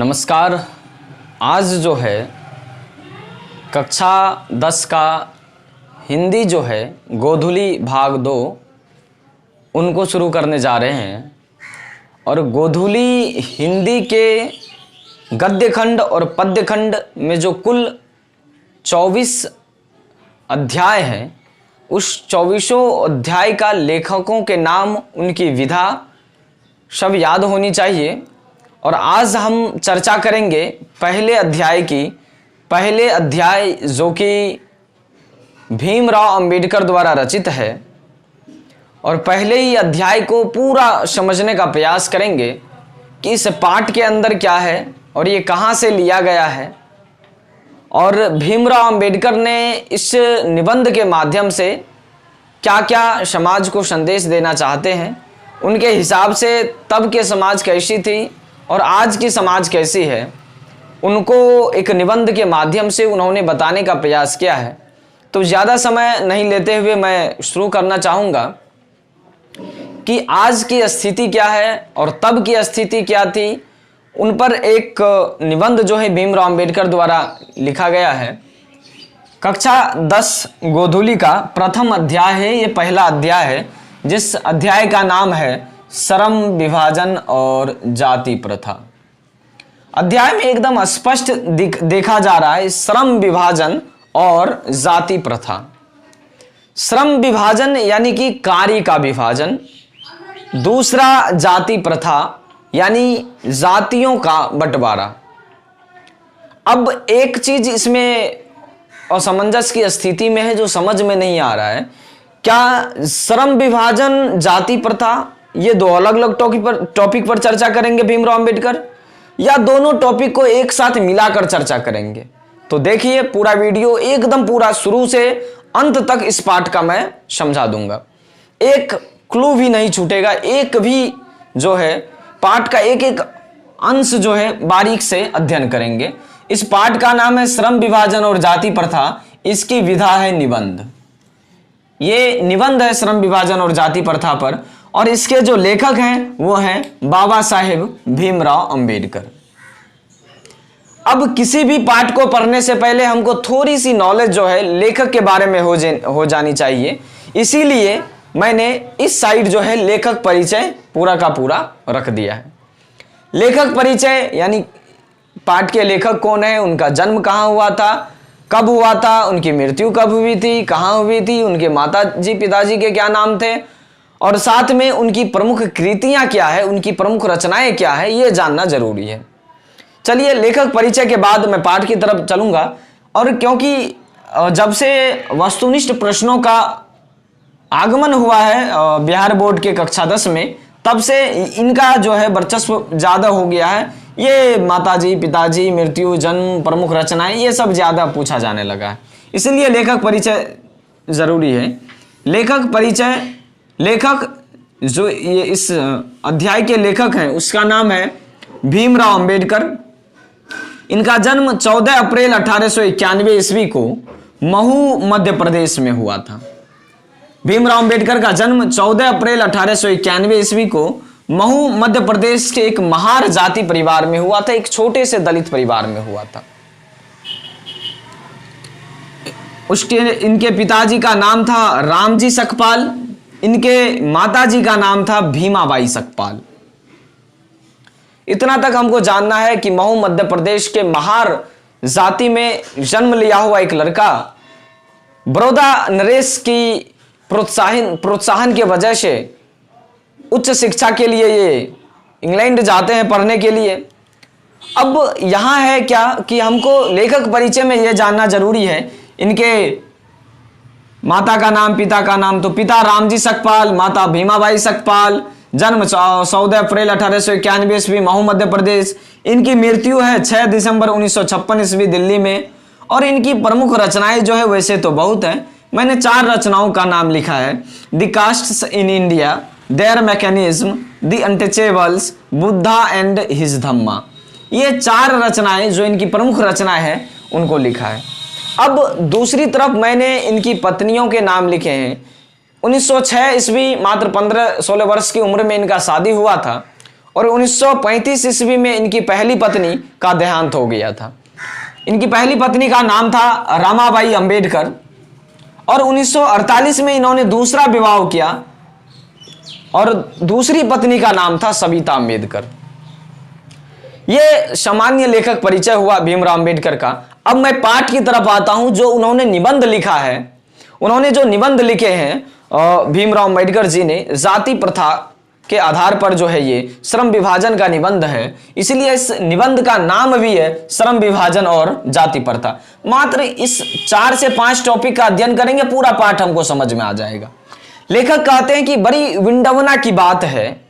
नमस्कार। आज जो है कक्षा 10 का हिंदी जो है गोधूली भाग 2 उनको शुरू करने जा रहे हैं। और गोधूली हिंदी के गद्य खंड और पद्य खंड में जो कुल 24 अध्याय हैं, उस 24 अध्याय का लेखकों के नाम, उनकी विधा सब याद होनी चाहिए। और आज हम चर्चा करेंगे पहले अध्याय की। पहले अध्याय जो कि भीमराव अंबेडकर द्वारा रचित है, और पहले ही अध्याय को पूरा समझने का प्रयास करेंगे कि इस पाठ के अंदर क्या है और ये कहाँ से लिया गया है, और भीमराव अंबेडकर ने इस निबंध के माध्यम से क्या क्या समाज को संदेश देना चाहते हैं, उनके हिसाब से तब के समाज कैसी थी और आज की समाज कैसी है, उनको एक निबंध के माध्यम से उन्होंने बताने का प्रयास किया है। तो ज़्यादा समय नहीं लेते हुए मैं शुरू करना चाहूँगा कि आज की स्थिति क्या है और तब की स्थिति क्या थी, उन पर एक निबंध जो है भीमराव अंबेडकर द्वारा लिखा गया है। कक्षा 10 गोधूली का प्रथम अध्याय है, ये पहला अध्याय है, जिस अध्याय का नाम है श्रम विभाजन और जाति प्रथा। अध्याय में एकदम स्पष्ट देखा जा रहा है श्रम विभाजन और जाति प्रथा। श्रम विभाजन यानी कि कार्य का विभाजन, दूसरा जाति प्रथा यानी जातियों का बंटवारा। अब एक चीज इसमें असमंजस की स्थिति में है जो समझ में नहीं आ रहा है, क्या श्रम विभाजन जाति प्रथा ये दो अलग अलग टॉपिक पर चर्चा करेंगे भीमराव अंबेडकर, या दोनों टॉपिक को एक साथ मिलाकर चर्चा करेंगे? तो देखिए पूरा वीडियो एकदम पूरा शुरू से अंत तक इस पाठ का मैं समझा दूंगा, एक क्लू भी नहीं छूटेगा, एक भी जो है पाठ का एक एक अंश जो है बारीक से अध्ययन करेंगे। इस पाठ का नाम है श्रम विभाजन और जाति प्रथा, इसकी विधा है निबंध। ये निबंध है श्रम विभाजन और जाति प्रथा पर, और इसके जो लेखक हैं वो हैं बाबा साहेब भीमराव अंबेडकर। अब किसी भी पाठ को पढ़ने से पहले हमको थोड़ी सी नॉलेज जो है लेखक के बारे में हो जानी चाहिए, इसीलिए मैंने इस साइड जो है लेखक परिचय पूरा का पूरा रख दिया है। लेखक परिचय यानी पाठ के लेखक कौन है, उनका जन्म कहाँ हुआ था, कब हुआ था, उनकी मृत्यु कब हुई थी, कहाँ हुई थी, उनके माताजी पिताजी के क्या नाम थे, और साथ में उनकी प्रमुख कृतियां क्या है, उनकी प्रमुख रचनाएं क्या है, ये जानना जरूरी है। चलिए लेखक परिचय के बाद मैं पाठ की तरफ चलूंगा। और क्योंकि जब से वस्तुनिष्ठ प्रश्नों का आगमन हुआ है बिहार बोर्ड के कक्षा 10 में, तब से इनका जो है वर्चस्व ज्यादा हो गया है। ये माताजी पिताजी, मृत्यु, जन्म, प्रमुख रचनाएं, ये सब ज्यादा पूछा जाने लगा है, इसलिए लेखक परिचय जरूरी है। लेखक परिचय, लेखक जो ये इस अध्याय के लेखक हैं उसका नाम है भीमराव अंबेडकर। इनका जन्म 14 अप्रैल 1891 ईस्वी को महू मध्य प्रदेश में हुआ था। भीमराव अंबेडकर का जन्म 14 अप्रैल 1891 ईस्वी को महू मध्य प्रदेश के एक महार जाति परिवार में हुआ था, एक छोटे से दलित परिवार में हुआ था। उसके इनके पिताजी का नाम था रामजी सकपाल, इनके माताजी का नाम था भीमाबाई सकपाल। इतना तक हमको जानना है कि महू मध्य प्रदेश के महार जाति में जन्म लिया हुआ एक लड़का बड़ौदा नरेश की प्रोत्साहन के वजह से उच्च शिक्षा के लिए ये इंग्लैंड जाते हैं पढ़ने के लिए। अब यहां है क्या कि हमको लेखक परिचय में यह जानना जरूरी है, इनके माता का नाम, पिता का नाम, तो पिता रामजी सकपाल, माता भीमाबाई सकपाल, जन्म 14 अप्रैल 1891 ईस्वी महू मध्य प्रदेश। इनकी मृत्यु है 6 दिसंबर 1956 ईस्वी दिल्ली में। और इनकी प्रमुख रचनाएं जो है वैसे तो बहुत है, मैंने 4 रचनाओं का नाम लिखा है। The castes in India, their mechanism, the untouchables, Buddha and his Dhamma. ये 4 रचनाएं जो इनकी प्रमुख रचनाएं हैं उनको लिखा है। अब दूसरी तरफ मैंने इनकी पत्नियों के नाम लिखे हैं। 1906 ईस्वी मात्र 15-16 वर्ष की उम्र में इनका शादी हुआ था, और 1935 ईस्वी में इनकी पहली पत्नी का देहांत हो गया था। इनकी पहली पत्नी का नाम था रमाबाई अंबेडकर और 1948 में इन्होंने दूसरा विवाह किया और दूसरी पत्नी का नाम था सविता अंबेडकर। यह सामान्य लेखक परिचय हुआ भीमराव अंबेडकर का। अब मैं पाठ की तरफ आता हूं, जो उन्होंने निबंध लिखा है। उन्होंने जो निबंध लिखे हैं भीमराव अंबेडकर जी ने, जाति प्रथा के आधार पर जो है ये श्रम विभाजन का निबंध है, इसलिए इस निबंध का नाम भी है श्रम विभाजन और जाति प्रथा। मात्र इस 4 से 5 टॉपिक का अध्ययन करेंगे, पूरा पाठ हमको समझ में आ जाएगा। लेखक कहते हैं कि बड़ी विडंबना की बात है,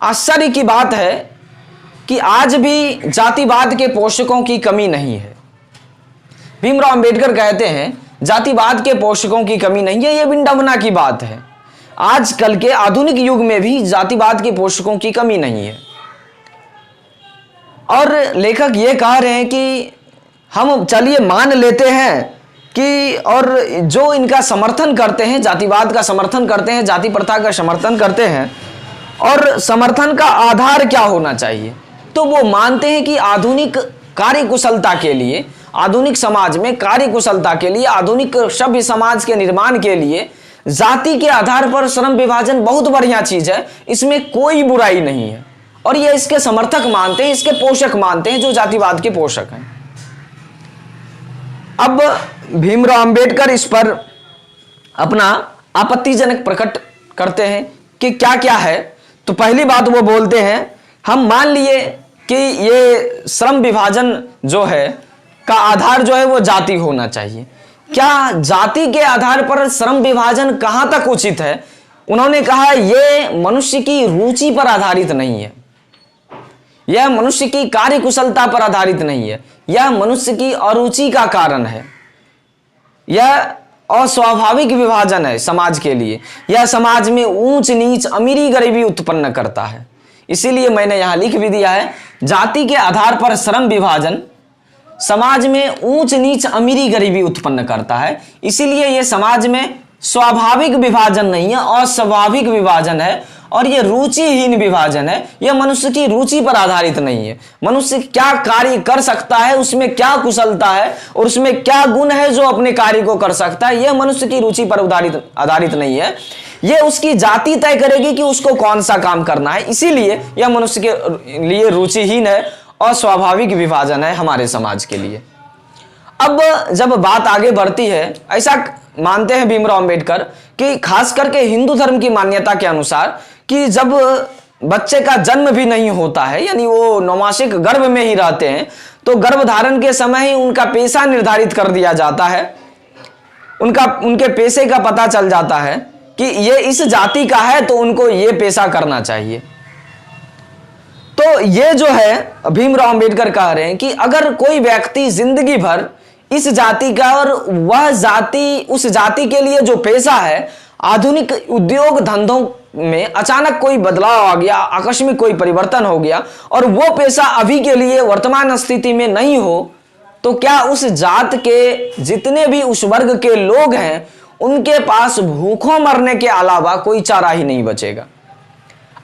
आश्चर्य की बात है कि आज भी जातिवाद के पोषकों की कमी नहीं है। भीमराव अंबेडकर कहते हैं जातिवाद के पोषकों की कमी नहीं है, यह विडंबना की बात है। आजकल के आधुनिक युग में भी जातिवाद के पोषकों की कमी नहीं है। और लेखक ये कह रहे हैं कि हम चलिए मान लेते हैं कि और जो इनका समर्थन करते हैं, जातिवाद का समर्थन करते हैं, जाति प्रथा का समर्थन करते हैं, और समर्थन का आधार क्या होना चाहिए, तो वो मानते हैं कि आधुनिक कार्यकुशलता के लिए, आधुनिक समाज में कार्यकुशलता के लिए, आधुनिक सभ्य समाज के निर्माण के लिए जाति के आधार पर श्रम विभाजन बहुत बढ़िया चीज है, इसमें कोई बुराई नहीं है। और ये इसके समर्थक मानते हैं, इसके पोषक मानते हैं, जो जातिवाद के पोषक हैं। अब भीमराव अंबेडकर इस पर अपना आपत्तिजनक प्रकट करते हैं कि क्या क्या है। तो पहली बात वो बोलते हैं, हम मान लिए कि ये श्रम विभाजन जो है का आधार जो है वो जाति होना चाहिए। क्या जाति के आधार पर श्रम विभाजन कहां तक उचित है? उन्होंने कहा यह मनुष्य की रुचि पर आधारित नहीं है, यह मनुष्य की कार्यकुशलता पर आधारित नहीं है, यह मनुष्य की अरुचि का कारण है, यह अस्वाभाविक विभाजन है समाज के लिए, यह समाज में ऊंच नीच अमीरी गरीबी उत्पन्न करता है। इसीलिए मैंने यहां लिख भी दिया है, जाति के आधार पर श्रम विभाजन समाज में ऊंच नीच अमीरी गरीबी उत्पन्न करता है। इसीलिए यह समाज में स्वाभाविक विभाजन नहीं है, अस्वाभाविक विभाजन है, और यह रुचिहीन विभाजन है। यह मनुष्य की रुचि पर आधारित नहीं है। मनुष्य क्या कार्य कर सकता है, उसमें क्या कुशलता है और उसमें क्या गुण है जो अपने कार्य को कर सकता है, यह मनुष्य की रुचि पर आधारित नहीं है। यह उसकी जाति तय करेगी कि उसको कौन सा काम करना है। इसीलिए यह मनुष्य के लिए रुचिहीन है, अस्वाभाविक विभाजन है हमारे समाज के लिए। अब जब बात आगे बढ़ती है, ऐसा मानते हैं भीमराव अंबेडकर कि खास करके हिंदू धर्म की मान्यता के अनुसार कि जब बच्चे का जन्म भी नहीं होता है, यानी वो नवमासिक गर्भ में ही रहते हैं, तो गर्भधारण के समय ही उनका पेशा निर्धारित कर दिया जाता है। उनके पेशे का पता चल जाता है कि ये इस जाति का है तो उनको ये पेशा करना चाहिए। तो ये जो है भीमराव अंबेडकर कह रहे हैं कि अगर कोई व्यक्ति जिंदगी भर इस जाति का और वह जाति उस जाति के लिए जो पेशा है, आधुनिक उद्योग धंधों में अचानक कोई बदलाव आ गया, आकस्मिक कोई परिवर्तन हो गया और वो पेशा अभी के लिए वर्तमान स्थिति में नहीं हो, तो क्या उस जात के जितने भी उस वर्ग के लोग हैं उनके पास भूखों मरने के अलावा कोई चारा ही नहीं बचेगा।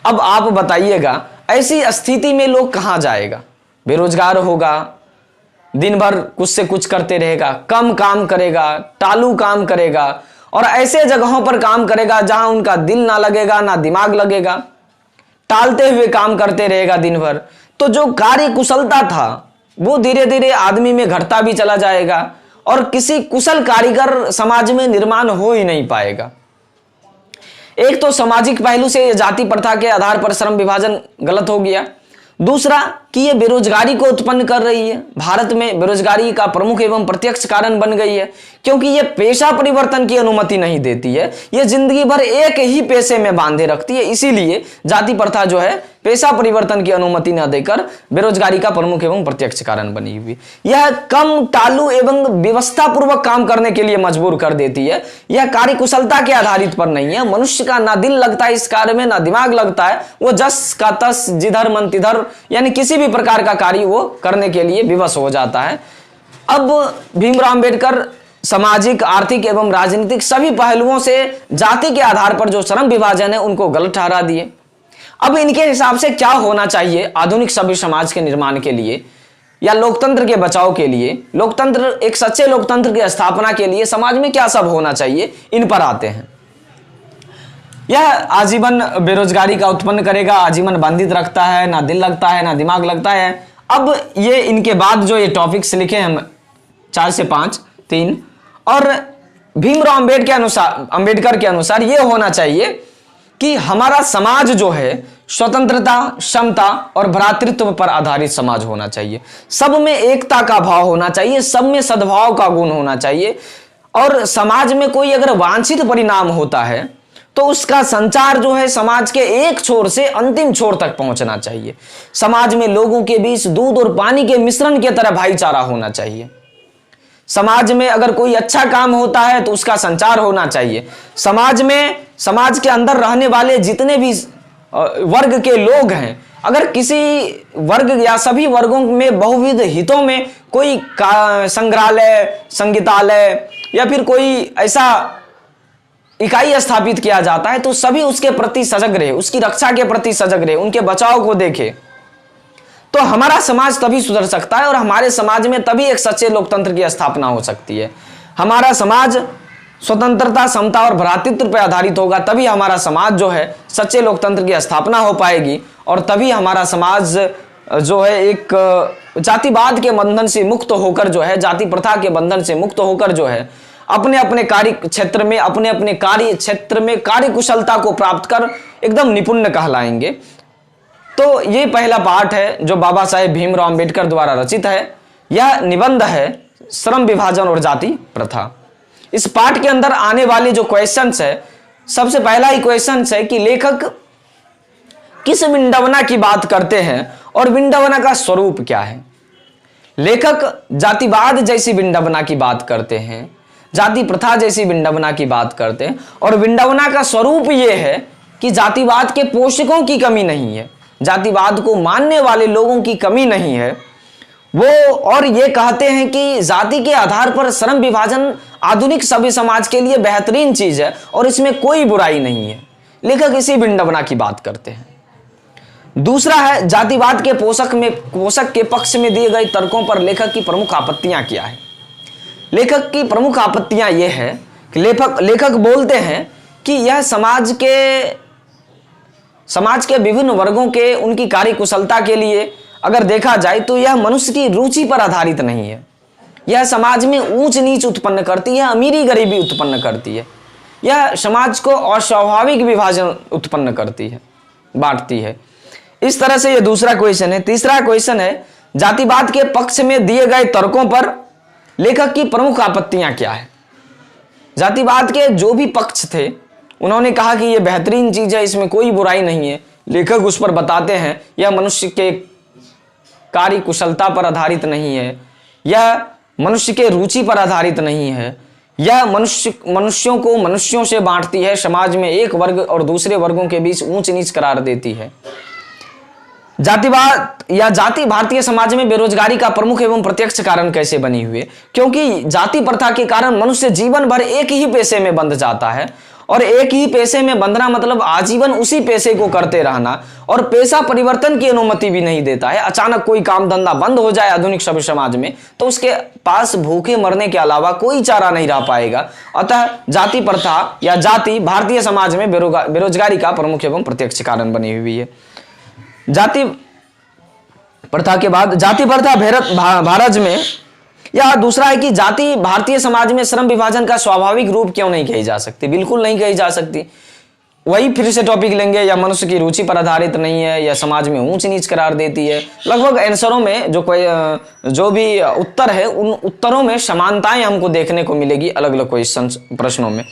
अब आप बताइएगा, ऐसी स्थिति में लोग कहां जाएगा? बेरोजगार होगा, दिन भर कुछ से कुछ करते रहेगा, कम काम करेगा, टालू काम करेगा और ऐसे जगहों पर काम करेगा जहां उनका दिल ना लगेगा ना दिमाग लगेगा, टालते हुए काम करते रहेगा दिन भर। तो जो कार्य कुशलता था वो धीरे धीरे आदमी में घटता भी चला जाएगा और किसी कुशल कारीगर समाज में निर्माण हो ही नहीं पाएगा। एक तो सामाजिक पहलू से जाति प्रथा के आधार पर श्रम विभाजन गलत हो गया। दूसरा कि ये बेरोजगारी को उत्पन्न कर रही है। भारत में बेरोजगारी का प्रमुख एवं प्रत्यक्ष कारण बन गई है, क्योंकि ये पेशा परिवर्तन की अनुमति नहीं देती है, ये जिंदगी भर एक ही पेशे में बांधे रखती है। इसीलिए जाति प्रथा जो है पेशा परिवर्तन की अनुमति न देकर बेरोजगारी का प्रमुख एवं प्रत्यक्ष कारण बनी हुई। यह कम टालू एवं व्यवस्था पूर्वक काम करने के लिए मजबूर कर देती है। यह कार्यकुशलता के आधारित पर नहीं है। मनुष्य का ना दिल लगता है इस कार्य में, ना दिमाग लगता है, वो जस का तस जिधर मन तिधर, यानी किसी भी प्रकार का कार्य वो करने के लिए विवश हो जाता है। अब भीमराव अंबेडकर सामाजिक, आर्थिक एवं राजनीतिक सभी पहलुओं से जाति के आधार पर जो श्रम विभाजन है उनको गलत ठहरा दिए। अब इनके हिसाब से क्या होना चाहिए आधुनिक सभ्य समाज के निर्माण के लिए या लोकतंत्र के बचाव के लिए, लोकतंत्र, एक सच्चे लोकतंत्र की स्थापना के लिए समाज में क्या सब होना चाहिए, इन पर आते हैं। यह आजीवन बेरोजगारी का उत्पन्न करेगा, आजीवन बंधित रखता है, ना दिल लगता है ना दिमाग लगता है। अब ये इनके बाद जो ये टॉपिक्स लिखे हम 4 से 5 3, और भीमराव अंबेडकर के अनुसार ये होना चाहिए कि हमारा समाज जो है स्वतंत्रता, समता और भ्रातृत्व पर आधारित समाज होना चाहिए। सब में एकता का भाव होना चाहिए, सब में सद्भाव का गुण होना चाहिए, और समाज में कोई अगर वांछित परिणाम होता है तो उसका संचार जो है समाज के एक छोर से अंतिम छोर तक पहुंचना चाहिए। समाज में लोगों के बीच दूध और पानी के मिश्रण की तरह भाईचारा होना चाहिए। समाज में अगर कोई अच्छा काम होता है तो उसका संचार होना चाहिए। समाज में, समाज के अंदर रहने वाले जितने भी वर्ग के लोग हैं, अगर किसी वर्ग या सभी वर्गों में बहुविध हितों में कोई संग्रहालय, संगीतालय या फिर कोई ऐसा इकाई स्थापित किया जाता है तो सभी उसके प्रति सजग रहे, उसकी रक्षा के प्रति सजग रहे, उनके बचाव को देखे, तो हमारा समाज तभी सुधर सकता है और हमारे समाज में तभी एक सच्चे लोकतंत्र की स्थापना हो सकती है। हमारा समाज स्वतंत्रता, समता और भ्रातृत्व पर आधारित होगा, तभी हमारा समाज जो है सच्चे लोकतंत्र की स्थापना हो पाएगी, और तभी हमारा समाज जो है एक जातिवाद के बंधन से मुक्त होकर जो है, जाति प्रथा के बंधन से मुक्त होकर जो है अपने अपने कार्य क्षेत्र में, अपने अपने कार्य क्षेत्र में कार्य कुशलता को प्राप्त कर एकदम निपुण कहलाएंगे। तो ये पहला पाठ है जो बाबा साहेब भीमराव अंबेडकर द्वारा रचित है। यह निबंध है श्रम विभाजन और जाति प्रथा। इस पाठ के अंदर आने वाले जो क्वेश्चंस है, सबसे पहला ही क्वेश्चंस है कि लेखक किस विडंबना की बात करते हैं और विडंबना का स्वरूप क्या है। लेखक जातिवाद जैसी विडंबना की बात करते हैं, जाति प्रथा जैसी विडंबना की बात करते हैं, और विडंबना का स्वरूप यह है कि जातिवाद के पोषकों की कमी नहीं है, जातिवाद को मानने वाले लोगों की कमी नहीं है वो, और ये कहते हैं कि जाति के आधार पर श्रम विभाजन आधुनिक सभ्य समाज के लिए बेहतरीन चीज है और इसमें कोई बुराई नहीं है। लेखक इसी विडंबना की बात करते हैं। दूसरा है जातिवाद के पोषक के पक्ष में दिए गए तर्कों पर लेखक की प्रमुख आपत्तियां क्या है। लेखक की प्रमुख आपत्तियां यह है कि लेखक बोलते हैं कि यह समाज के विभिन्न वर्गों के उनकी कार्य कुशलता के लिए अगर देखा जाए तो यह मनुष्य की रुचि पर आधारित नहीं है। यह समाज में ऊंच नीच उत्पन्न करती है, अमीरी गरीबी उत्पन्न करती है, यह समाज को अस्वाभाविक विभाजन उत्पन्न करती है, बांटती है। इस तरह से यह दूसरा क्वेश्चन है। तीसरा क्वेश्चन है जातिवाद के पक्ष में दिए गए तर्कों पर लेखक की प्रमुख आपत्तियां क्या है। जातिवाद के जो भी पक्ष थे उन्होंने कहा कि यह बेहतरीन चीज है, इसमें कोई बुराई नहीं है। लेखक उस पर बताते हैं यह मनुष्य के कार्य कुशलता पर आधारित नहीं है, यह मनुष्य के रुचि पर आधारित नहीं है, यह मनुष्यों को मनुष्यों से बांटती है, समाज में एक वर्ग और दूसरे वर्गों के बीच ऊंच नीच करार देती है। जातिवाद या जाति भारतीय समाज में बेरोजगारी का प्रमुख एवं प्रत्यक्ष कारण कैसे बनी हुई है, क्योंकि जाति प्रथा के कारण मनुष्य जीवन भर एक ही पेशे में बंध जाता है, और एक ही पेशे में बंधना मतलब आजीवन उसी पेशे को करते रहना, और पेशा परिवर्तन की अनुमति भी नहीं देता है। अचानक कोई काम धंधा बंद हो जाए आधुनिक सभ्य समाज में तो उसके पास भूखे मरने के अलावा कोई चारा नहीं रह पाएगा। अतः जाति प्रथा या जाति भारतीय समाज में बेरोजगारी का प्रमुख एवं प्रत्यक्ष कारण बनी हुई है। जाति प्रथा के बाद जाति प्रथा भारत में, या दूसरा है कि जाति भारतीय समाज में श्रम विभाजन का स्वाभाविक रूप क्यों नहीं कही जा सकती। बिल्कुल नहीं कही जा सकती। वही फिर से टॉपिक लेंगे, या मनुष्य की रुचि पर आधारित नहीं है, या समाज में ऊंच नीच करार देती है। लगभग आंसरों में जो भी उत्तर है उन उत्तरों में समानताएं हमको देखने को मिलेगी अलग अलग क्वेश्चन प्रश्नों में।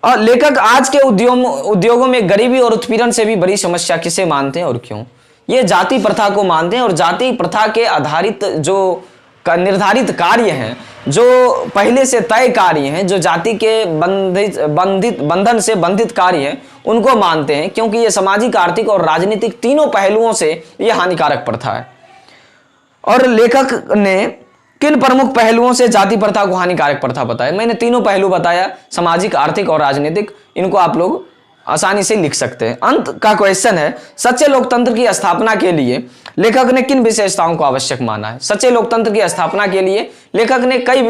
और लेखक आज के उद्योगों में गरीबी और उत्पीड़न से भी बड़ी समस्या किसे मानते हैं और क्यों। ये जाति प्रथा को मानते हैं, और जाति प्रथा के आधारित जो निर्धारित कार्य हैं, जो पहले से तय कार्य हैं, जो जाति के बंधन से बंधित कार्य हैं, उनको मानते हैं, क्योंकि ये सामाजिक, आर्थिक और राजनीतिक तीनों पहलुओं से यह हानिकारक प्रथा है। और लेखक ने किन प्रमुख पहलुओं से जाति प्रथा को हानिकारक प्रथा बताया। मैंने तीनों पहलू बताया, सामाजिक, आर्थिक और राजनीतिक। इनको आप लोग आसानी से लिख सकते हैं। अंत का क्वेश्चन है, सच्चे लोकतंत्र की स्थापना के लिए लेखक ने किन विशेषताओं को आवश्यक माना है? सच्चे लोकतंत्र की स्थापना के लिए लेखक ने कई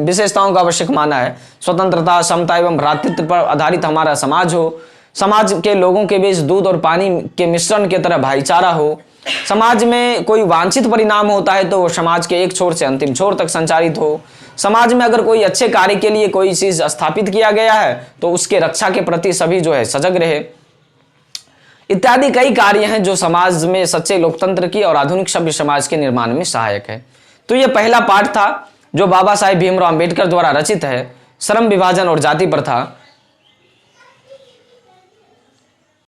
विशेषताओं को आवश्यक माना है। स्वतंत्रता, समता एवं भ्रातृत्व पर आधारित हमारा समाज हो, समाज के लोगों के बीच दूध और पानी के मिश्रण की तरह भाईचारा हो, समाज में कोई वांछित परिणाम होता है तो वो समाज के एक छोर से अंतिम छोर तक संचारित हो, समाज में अगर कोई अच्छे कार्य के लिए कोई चीज स्थापित किया गया है तो उसके रक्षा के प्रति सभी जो है सजग रहे, इत्यादि कई कार्य हैं जो समाज में सच्चे लोकतंत्र की और आधुनिक सभ्य समाज के निर्माण में सहायक है। तो ये पहला पाठ था जो बाबा साहेब भीमराव अंबेडकर द्वारा रचित है, श्रम विभाजन और जाति प्रथा।